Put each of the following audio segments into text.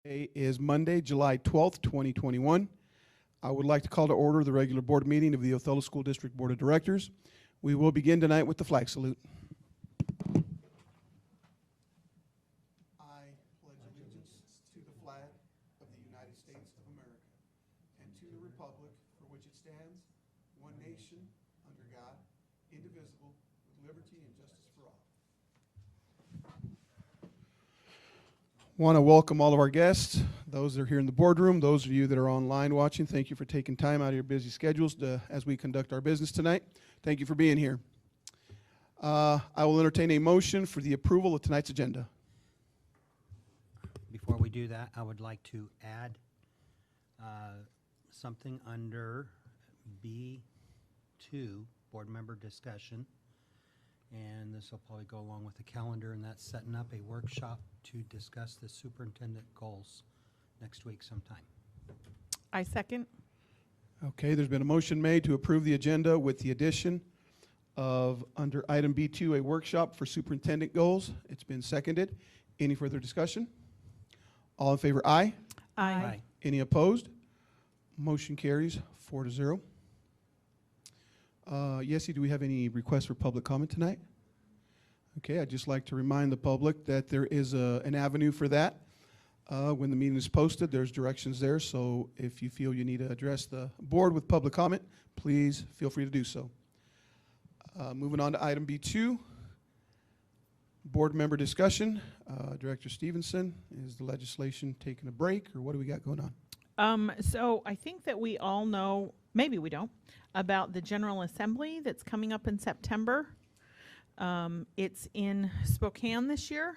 Today is Monday, July 12th, 2021. I would like to call to order the regular board meeting of the Othello School District Board of Directors. We will begin tonight with the flag salute. I pledge allegiance to the flag of the United States of America and to the republic for which it stands, one nation, under God, indivisible, with liberty and justice for all. Want to welcome all of our guests, those that are here in the boardroom, those of you that are online watching. Thank you for taking time out of your busy schedules as we conduct our business tonight. Thank you for being here. I will entertain a motion for the approval of tonight's agenda. Before we do that, I would like to add something under B2, board member discussion. And this will probably go along with the calendar, and that's setting up a workshop to discuss the superintendent goals next week sometime. I second. Okay, there's been a motion made to approve the agenda with the addition of, under item B2, a workshop for superintendent goals. It's been seconded. Any further discussion? All in favor, aye. Aye. Any opposed? Motion carries 4-0. Yessie, do we have any requests for public comment tonight? Okay, I'd just like to remind the public that there is an avenue for that. When the meeting is posted, there's directions there, so if you feel you need to address the board with public comment, please feel free to do so. Moving on to item B2, board member discussion. Director Stevenson, is the legislation taking a break, or what do we got going on? So I think that we all know, maybe we don't, about the General Assembly that's coming up in September. It's in Spokane this year.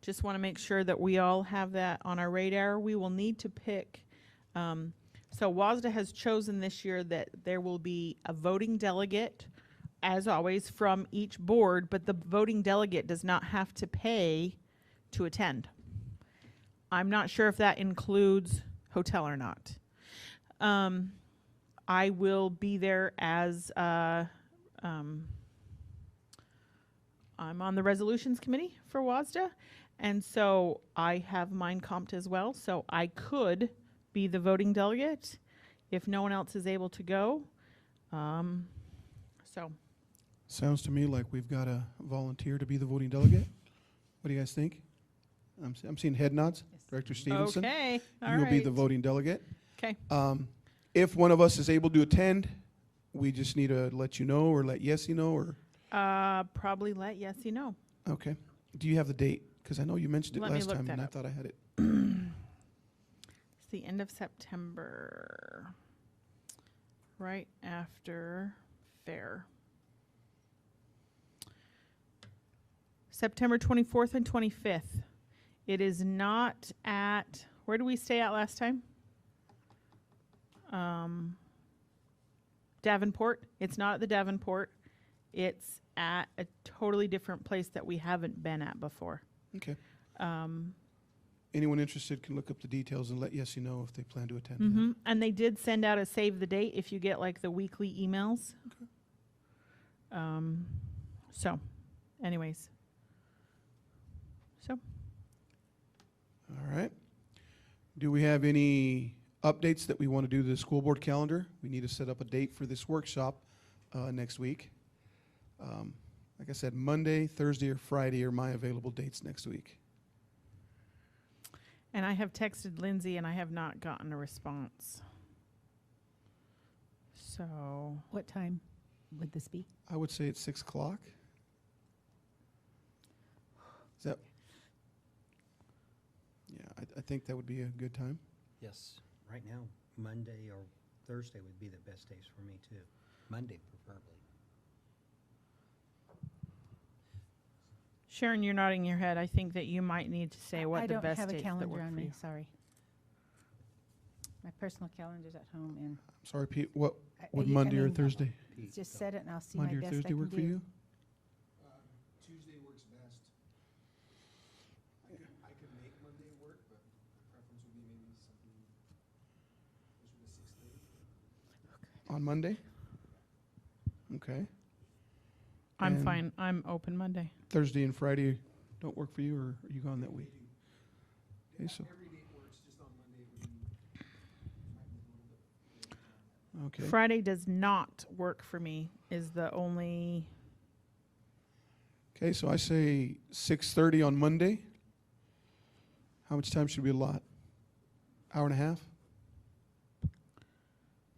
Just want to make sure that we all have that on our radar. We will need to pick, so WASDA has chosen this year that there will be a voting delegate, as always, from each board, but the voting delegate does not have to pay to attend. I'm not sure if that includes hotel or not. I will be there as I'm on the resolutions committee for WASDA, and so I have mine comped as well, so I could be the voting delegate if no one else is able to go. So Sounds to me like we've got a volunteer to be the voting delegate. What do you guys think? I'm seeing head nods. Yes. Director Stevenson, okay, all you'll right. be the voting delegate. Okay. If one of us is able to attend, we just need to let you know or let Yessie know, or? Probably let Yessie know. Okay. Do you have the date? Because I know you mentioned it Let me last look time, that and I up. thought I had it. It's the end of September, right after fair. September 24th and 25th. It is not at, where did we stay at last time? Davenport. It's not at the Davenport. It's at a totally different place that we haven't been at before. Okay. Anyone interested can look up the details and let Yessie know if they plan to attend. Mm-hmm. And they did send out a save the date if you get like the weekly emails. Okay. So, anyways. So. All right. Do we have any updates that we want to do to the school board calendar? We need to set up a date for this workshop next week. Like I said, Monday, Thursday, or Friday are my available dates next week. And I have texted Lindsay and I have not gotten a response. So. What time would this be? I would say it's 6 o'clock. Is that? Yeah, I think that would be a good time. Yes, right now, Monday or Thursday would be the best days for me too. Monday preferably. Sharon, you're nodding your head. I think that you might need to say what I the don't best have a dates that calendar work on for me, you. sorry. My personal calendar's at home, and I'm sorry, Pete. What would I Monday or mean, Thursday? Pete, just go. set it and I'll see Monday my or best I Thursday can work for do. you? Tuesday works best. I could make Monday work, but the preference would be maybe something closer to 6:30. On Monday? Okay. I'm And fine. I'm open Monday. Thursday and Friday don't work for you, or are you gone that week? Okay, so, Every date works, just on Monday would be, might be a little bit later. okay. Friday does not work for me, is the only, Okay, so I say 6:30 on Monday. How much time should we allot? Hour and a half?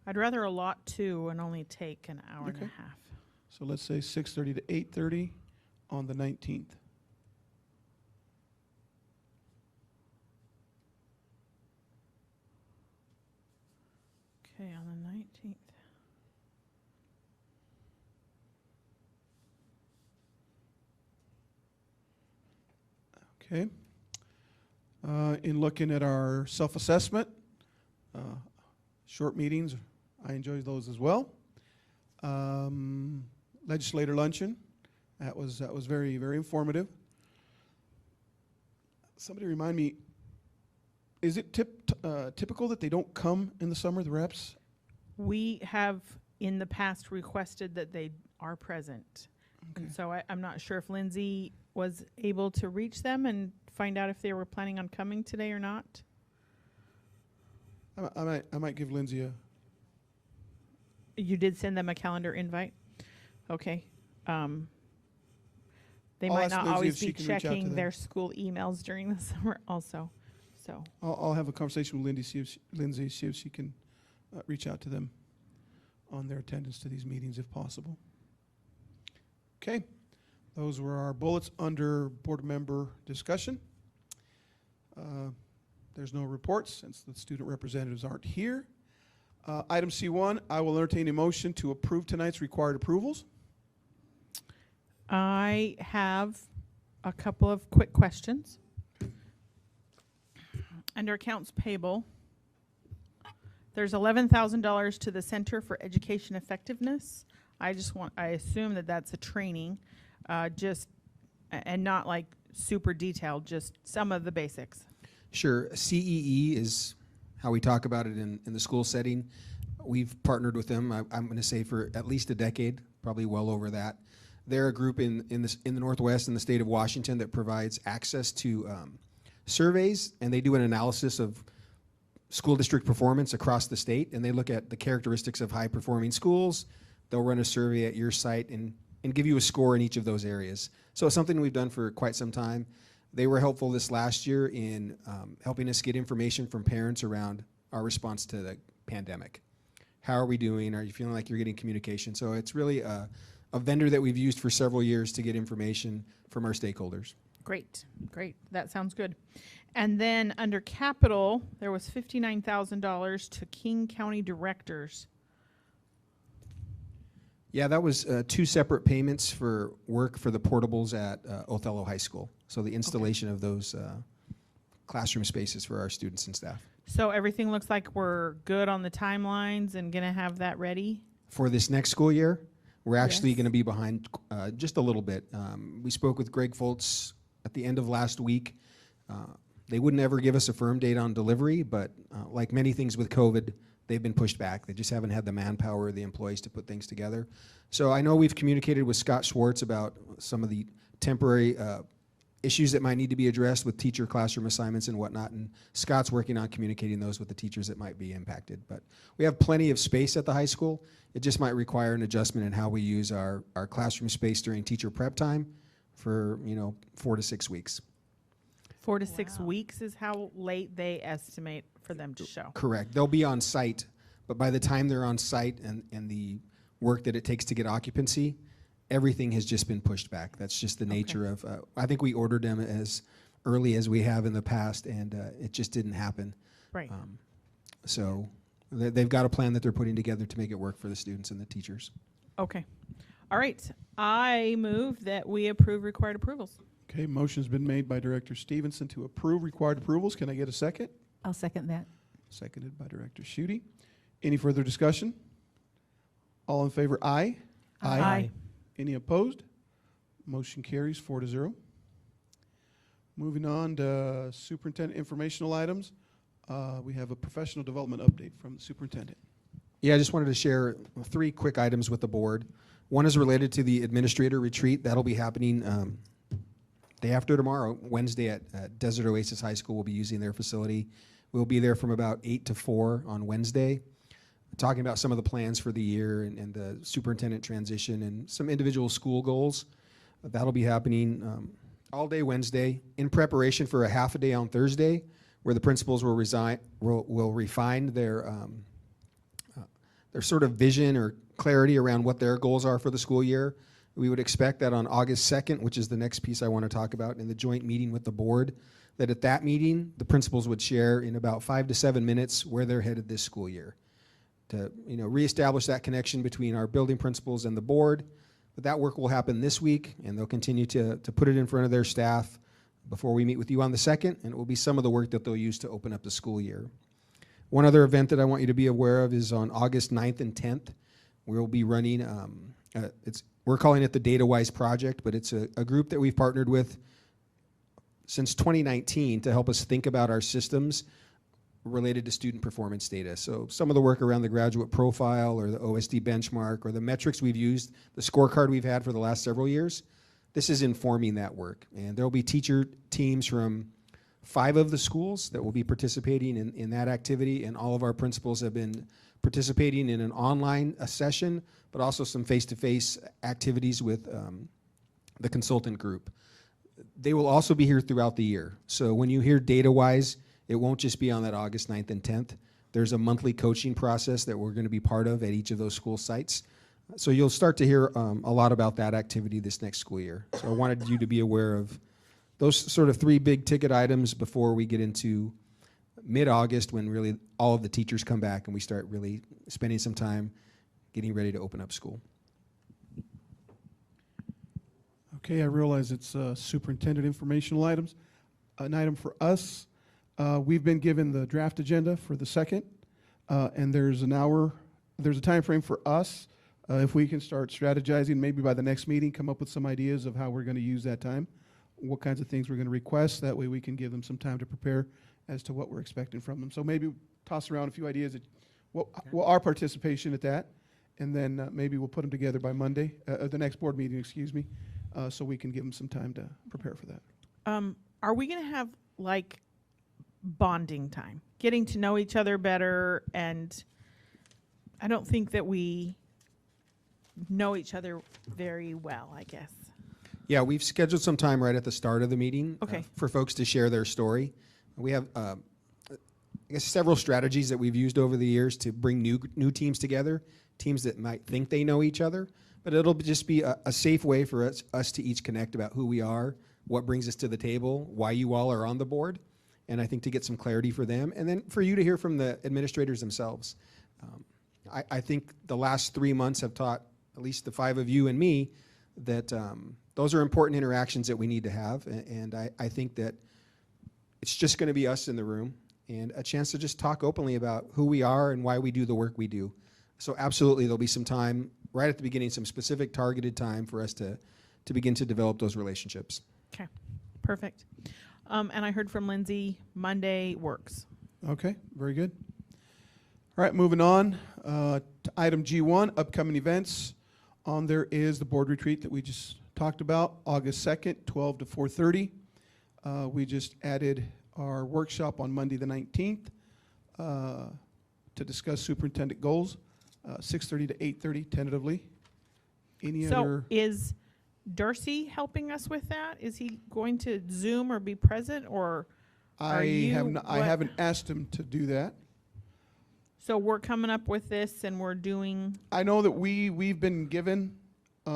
I'd rather allot 2 and only take an hour and a Okay. half. So let's say 6:30 to 8:30 on the 19th. Okay, on the 19th. Okay. In looking at our self-assessment, short meetings, I enjoy those as well. Legislator luncheon, that was very, very informative. Somebody remind me, is it typical that they don't come in the summer, the reps? We have in the past requested that they are present. Okay. And so I'm not sure if Lindsay was able to reach them and find out if they were planning on coming today or not. I might give Lindsay a, You did send them a calendar invite? Okay. They I'll might ask not Lindsay if always she be can reach out to checking them. their school emails during the summer also. So, I'll have a conversation with Lindsay, see if she can reach out to them on their attendance to these meetings if possible. Okay, those were our bullets under board member discussion. There's no reports since the student representatives aren't here. Item C1, I will entertain a motion to approve tonight's required approvals. I have a couple of quick questions. Under accounts payable, there's $11,000 to the Center for Education Effectiveness. I assume that that's a training, and not like super detailed, just some of the basics. Sure. CEE is how we talk about it in the school setting. We've partnered with them, I'm going to say, for at least a decade, probably well over that. They're a group in the Northwest in the state of Washington that provides access to surveys, and they do an analysis of school district performance across the state, and they look at the characteristics of high-performing schools. They'll run a survey at your site and give you a score in each of those areas. So it's something we've done for quite some time. They were helpful this last year in helping us get information from parents around our response to the pandemic. How are we doing? Are you feeling like you're getting communication? So it's really a vendor that we've used for several years to get information from our stakeholders. Great, great. That sounds good. And then under capital, there was $59,000 to King County directors. Yeah, that was 2 separate payments for work for the portables at Othello High School. So the installation of those classroom spaces for our students and staff. So everything looks like we're good on the timelines and gonna have that ready? For this next school year, we're actually Yes. going to be behind just a little bit. We spoke with Greg Foltz at the end of last week. They wouldn't ever give us a firm date on delivery, but like many things with COVID, they've been pushed back. They just haven't had the manpower or the employees to put things together. So I know we've communicated with Scott Schwartz about some of the temporary issues that might need to be addressed with teacher classroom assignments and whatnot, and Scott's working on communicating those with the teachers that might be impacted. But we have plenty of space at the high school. It just might require an adjustment in how we use our classroom space during teacher prep time for 4 to 6 weeks. 4 to 6 Wow. weeks is how late they estimate for them to show. Correct. They'll be on site, but by the time they're on site and the work that it takes to get occupancy, everything has just been pushed back. That's just the nature of, I think we ordered them as early as we have in the past, and it just didn't happen. Right. So they've got a plan that they're putting together to make it work for the students and the teachers. Okay. All right. I move that we approve required approvals. Okay, motion's been made by Director Stevenson to approve required approvals. Can I get a second? I'll second that. Seconded by Director Schutte. Any further discussion? All in favor, aye. Aye. Any opposed? Motion carries 4-0. Moving on to superintendent informational items. We have a professional development update from the superintendent. Yeah, I just wanted to share 3 quick items with the board. One is related to the administrator retreat. That'll be happening day after tomorrow, Wednesday at Desert Oasis High School. We'll be using their facility. We'll be there from about 8 to 4 on Wednesday, talking about some of the plans for the year and the superintendent transition and some individual school goals. That'll be happening all day Wednesday in preparation for a half a day on Thursday, where the principals will refine their sort of vision or clarity around what their goals are for the school year. We would expect that on August 2nd, which is the next piece I want to talk about, in the joint meeting with the board, that at that meeting, the principals would share in about 5 to 7 minutes where they're headed this school year, to reestablish that connection between our building principals and the board. But that work will happen this week, and they'll continue to put it in front of their staff before we meet with you on the 2nd, and it will be some of the work that they'll use to open up the school year. One other event that I want you to be aware of is on August 9th and 10th. We'll be running, we're calling it the Datawise Project, but it's a group that we've partnered with since 2019 to help us think about our systems related to student performance data. So some of the work around the graduate profile or the OSD benchmark or the metrics we've used, the scorecard we've had for the last several years, this is informing that work. And there'll be teacher teams from 5 of the schools that will be participating in that activity, and all of our principals have been participating in an online session, but also some face-to-face activities with the consultant group. They will also be here throughout the year. So when you hear Datawise, it won't just be on that August 9th and 10th. There's a monthly coaching process that we're going to be part of at each of those school sites. So you'll start to hear a lot about that activity this next school year. So I wanted you to be aware of those sort of 3 big ticket items before we get into mid-August, when really all of the teachers come back and we start really spending some time getting ready to open up school. Okay, I realize it's superintendent informational items. An item for us, we've been given the draft agenda for the 2nd, and there's a time frame for us. If we can start strategizing, maybe by the next meeting, come up with some ideas of how we're going to use that time, what kinds of things we're going to request. That way we can give them some time to prepare as to what we're expecting from them. So maybe toss around a few ideas, our participation at that, and then maybe we'll put them together by Monday, the next board meeting, excuse me, so we can give them some time to prepare for that. Are we going to have like bonding time, getting to know each other better? And I don't think that we know each other very well, I guess. Yeah, we've scheduled some time right at the start of the meeting for folks to share their story. We have, I guess, several strategies that we've used over the years to bring new teams together, teams that might think they know each other, but it'll just be a safe way for us to each connect about who we are, what brings us to the table, why you all are on the board, and I think to get some clarity for them, and then for you to hear from the administrators themselves. I think the last 3 months have taught at least the 5 of you and me that those are important interactions that we need to have, and I think that it's just going to be us in the room and a chance to just talk openly about who we are and why we do the work we do. So absolutely, there'll be some time right at the beginning, some specific targeted time for us to begin to develop those relationships. Okay, perfect. And I heard from Lindsay, Monday works. Okay, very good. All right, moving on to item G1, upcoming events. On there is the board retreat that we just talked about, August 2nd, 12 to 4:30. We just added our workshop on Monday the 19th to discuss superintendent goals, 6:30 to 8:30 tentatively. Any So other? is Darcy helping us with that? Is he going to Zoom or be present, or are you? I haven't asked him to do that. So we're coming up with this and we're doing, I know that we've been given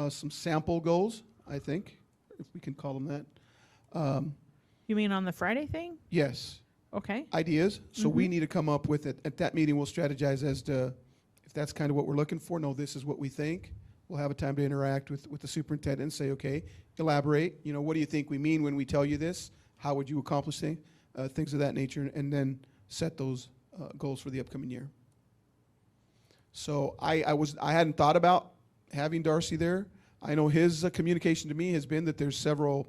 some sample goals, I think, if we can call them that. you mean on the Friday thing? Yes, Okay, ideas. So we Mhm. need to come up with it. At that meeting, we'll strategize as to if that's kind of what we're looking for. No, this is what we think. We'll have a time to interact with the superintendent and say, okay, elaborate. What do you think we mean when we tell you this? How would you accomplish things of that nature, and then set those goals for the upcoming year. So I hadn't thought about having Darcy there. I know his communication to me has been that there's several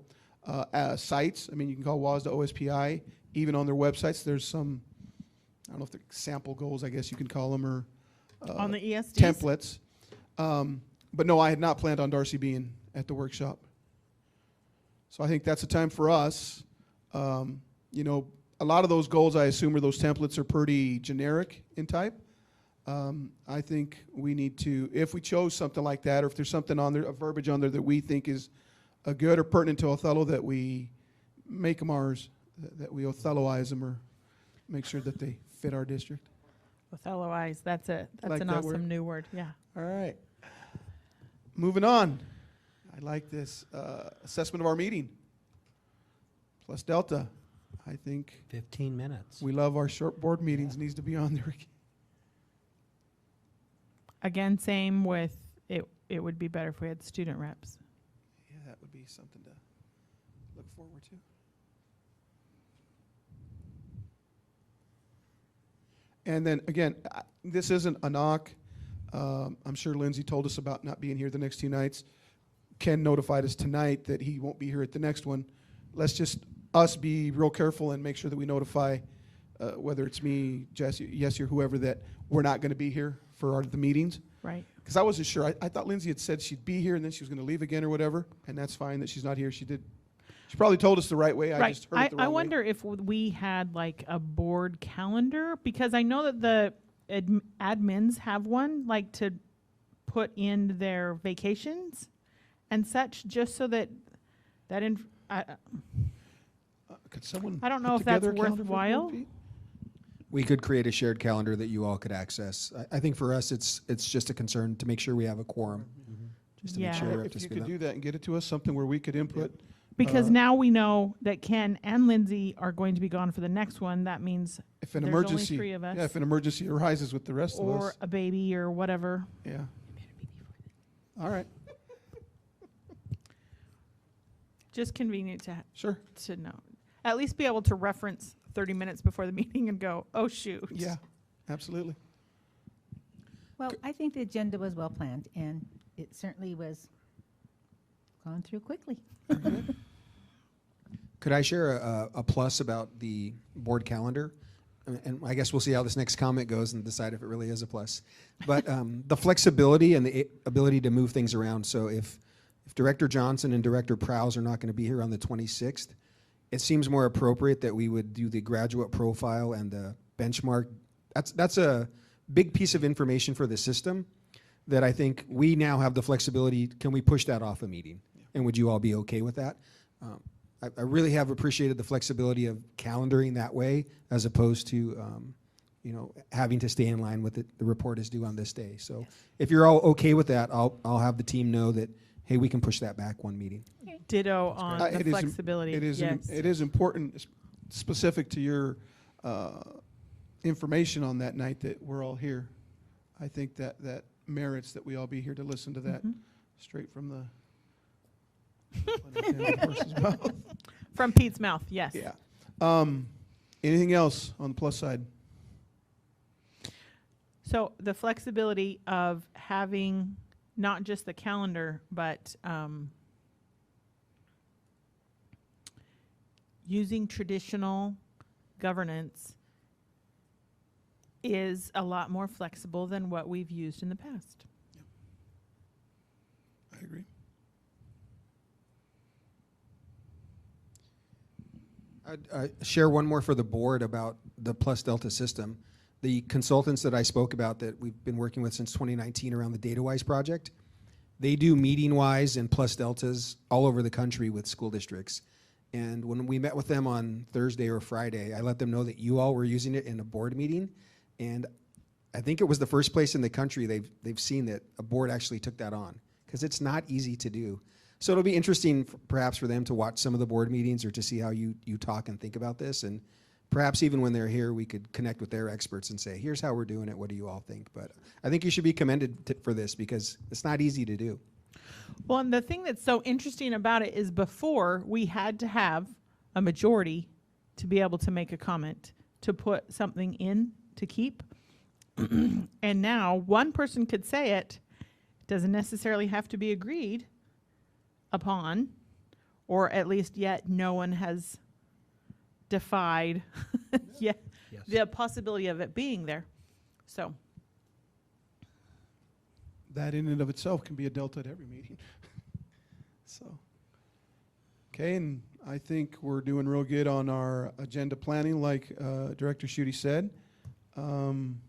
sites. I mean, you can call WASDA OSPI. Even on their websites, there's some, I don't know if they're sample goals, I guess you can call them, or on the ESDs? templates. But no, I had not planned on Darcy being at the workshop. So I think that's a time for us. You know, a lot of those goals, I assume, or those templates are pretty generic in type. I think we need to, if we chose something like that, or if there's something on there, a verbiage on there that we think is a good or pertinent to Othello, that we make them ours, that we Othelloize them, or make sure that they fit our district. Othelloize, that's an Like that word? awesome new word, yeah. All right. Moving on. I like this assessment of our meeting. Plus Delta. I think 15 minutes. we love our short board meetings. Yeah. Needs to be on there. Again, same with, it would be better if we had student reps. Yeah, that would be something to look forward to. And then again, this isn't a knock. I'm sure Lindsay told us about not being here the next 2 nights. Ken notified us tonight that he won't be here at the next one. Let's just us be real careful and make sure that we notify, whether it's me, Jesse, or whoever, that we're not going to be here for the meetings. Right. Because I wasn't sure. I thought Lindsay had said she'd be here and then she was going to leave again or whatever, and that's fine that she's not here. She did. She probably told us the right way. I Right. just heard it the wrong I way. wonder if we had like a board calendar, because I know that the admins have one, like to put in their vacations and such, just so that Could someone I don't know put if that's together a calendar for the board, worthwhile. Pete? We could create a shared calendar that you all could access. I think for us, it's just a concern to make sure we have a quorum, just to Yeah. make sure we're up If to you speed. could on- do that and get it to us, something where we could input. Because now we know that Ken and Lindsay are going to be gone for the next one. That means If an there's only emergency, 3 of us. yeah, if an emergency arises with the rest of or us, a baby or whatever. yeah. All right, Just convenient sure, to know. At least be able to reference 30 minutes before the meeting and go, oh, shoot. yeah, absolutely. Well, I think the agenda was well planned, and it certainly was gone through quickly. Could I share a plus about the board calendar? And I guess we'll see how this next comment goes and decide if it really is a plus. But the flexibility and the ability to move things around. So if Director Johnson and Director Prowse are not going to be here on the 26th, it seems more appropriate that we would do the graduate profile and the benchmark. That's a big piece of information for the system that I think we now have the flexibility. Can we push that off a meeting? And would you all be okay with that? I really have appreciated the flexibility of calendaring that way, as opposed to having to stay in line with it. The report is due on this day. So if you're all okay with that, I'll have the team know that, hey, we can push that back one meeting. Ditto on It the is flexibility. It is, yes. it is important, specific to your information on that night that we're all here. I think that merits that we all be here to listen to that straight from the unintended horse's mouth. From Pete's mouth, yes. Yeah. Anything else on the plus side? So the flexibility of having not just the calendar, but using traditional governance is a lot more flexible than what we've used in the past. I agree. I'd share one more for the board about the Plus Delta system. The consultants that I spoke about that we've been working with since 2019 around the Datawise Project, they do meeting-wise and Plus Deltas all over the country with school districts. And when we met with them on Thursday or Friday, I let them know that you all were using it in a board meeting. And I think it was the first place in the country they've seen that a board actually took that on, because it's not easy to do. So it'll be interesting perhaps for them to watch some of the board meetings or to see how you talk and think about this. And perhaps even when they're here, we could connect with their experts and say, here's how we're doing it. What do you all think? But I think you should be commended for this, because it's not easy to do. Well, and the thing that's so interesting about it is before we had to have a majority to be able to make a comment, to put something in to keep. And now one person could say it, doesn't necessarily have to be agreed upon, or at least yet no one has defied yet Yes. the possibility of it being there. So That in and of itself can be a delta at every meeting. So, Okay, and I think we're doing real good on our agenda planning, like Director Schutte said. I'm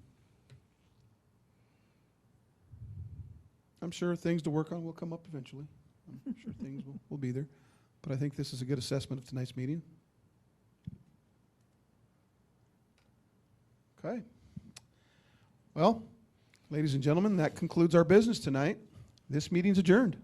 sure things to work on will come up eventually. I'm sure things will be there. But I think this is a good assessment of tonight's meeting. Okay. Well, ladies and gentlemen, that concludes our business tonight. This meeting's adjourned.